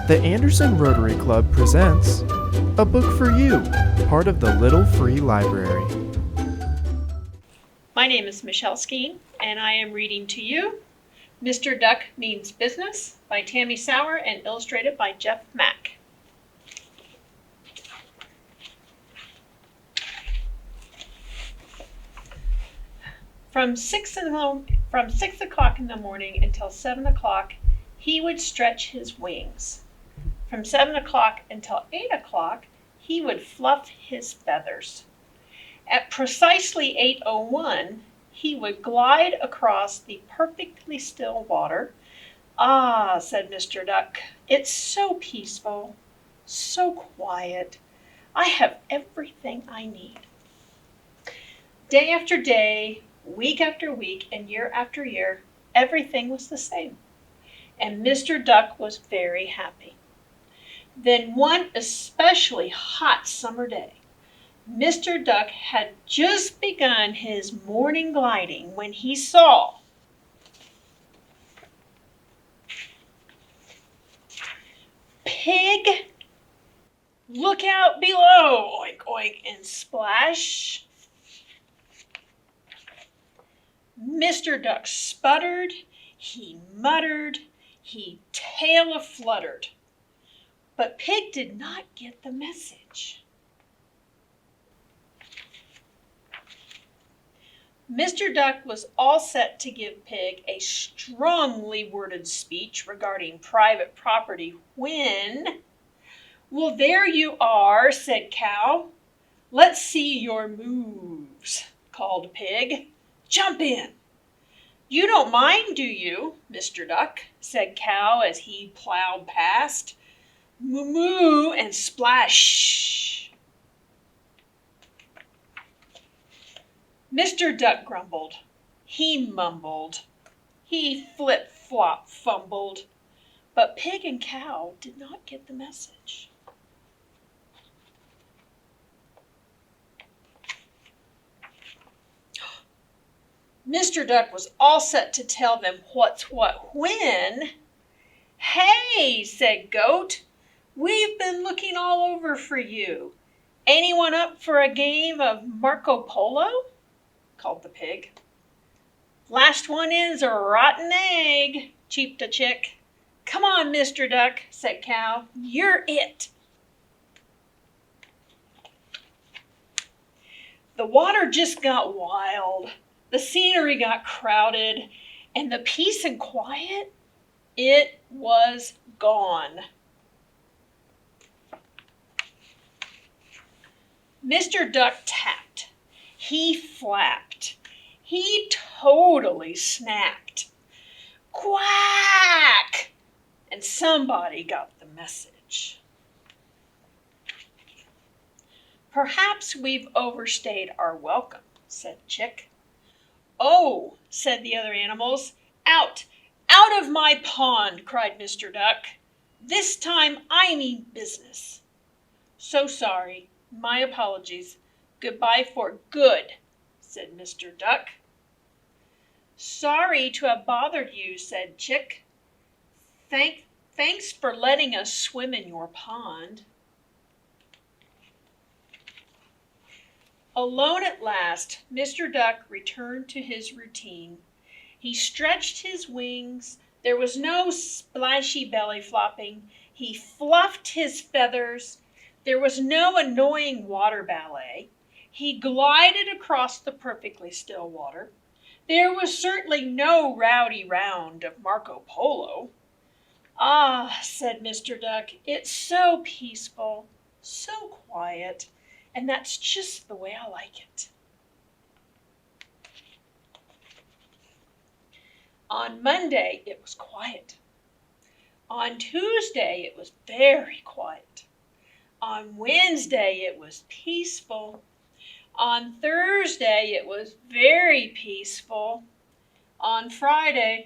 The Anderson Rotary Club presents A Book for You, part of the Little Free Library. My name is Michelle Skeen, and I am reading to you Mr. Duck Means Business by Tammy Sauer and illustrated by Jeff Mack. From 6 o'clock in the morning until 7 o'clock, he would stretch his wings. From 7 o'clock until 8 o'clock, he would fluff his feathers. At precisely 8:01, he would glide across the perfectly still water. "Ah," said Mr. Duck, "it's so peaceful, so quiet. I have everything I need." Day after day, week after week, and year after year, everything was the same, and Mr. Duck was very happy. Then one especially hot summer day, Mr. Duck had just begun his morning gliding when he saw Pig, look out below, oink oink and splash. Mr. Duck sputtered, he muttered, he tail-a-fluttered. But Pig did not get the message. Mr. Duck was all set to give Pig a strongly worded speech regarding private property when, "Well, there you are," said Cow. "Let's see your moves," called Pig. "Jump in." "You don't mind, do you, Mr. Duck?" said Cow as he plowed past. "Moo moo and splash." Mr. Duck grumbled. He mumbled. He flip-flop fumbled. But Pig and Cow did not get the message. Mr. Duck was all set to tell them what's what when. "Hey," said Goat, "we've been looking all over for you. Anyone up for a game of Marco Polo?" called the Pig. "Last one in's a rotten egg," cheeped a Chick. "Come on, Mr. Duck," said Cow. "You're it." The water just got wild. The scenery got crowded, and the peace and quiet, it was gone. Mr. Duck tapped. He flapped. He totally snapped. Quack! And somebody got the message. "Perhaps we've overstayed our welcome," said Chick. "Oh," said the other animals. "Out! Out of my pond!" cried Mr. Duck. "This time I mean business." "So sorry. My apologies. Goodbye for good," said Mr. Duck. "Sorry to have bothered you," said Chick. Thanks for letting us swim in your pond." Alone at last, Mr. Duck returned to his routine. He stretched his wings. There was no splashy belly flopping. He fluffed his feathers. There was no annoying water ballet. He glided across the perfectly still water. There was certainly no rowdy round of Marco Polo. "Ah," said Mr. Duck, "it's so peaceful, so quiet. And that's just the way I like it." On Monday, it was quiet. On Tuesday, it was very quiet. On Wednesday, it was peaceful. On Thursday, it was very peaceful. On Friday,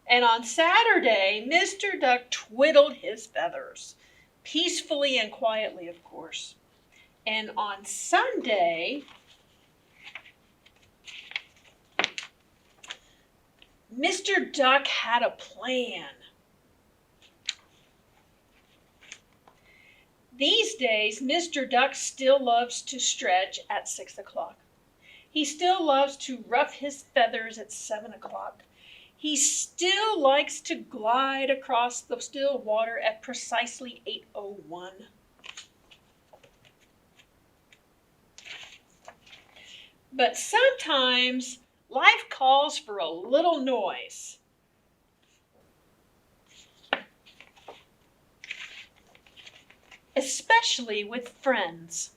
and on Saturday, Mr. Duck twiddled his feathers. Peacefully and quietly, of course. And on Sunday, Mr. Duck had a plan. These days, Mr. Duck still loves to stretch at 6 o'clock. He still loves to ruff his feathers at 7 o'clock. He still likes to glide across the still water at precisely 8:01. But sometimes life calls for a little noise. Especially with friends.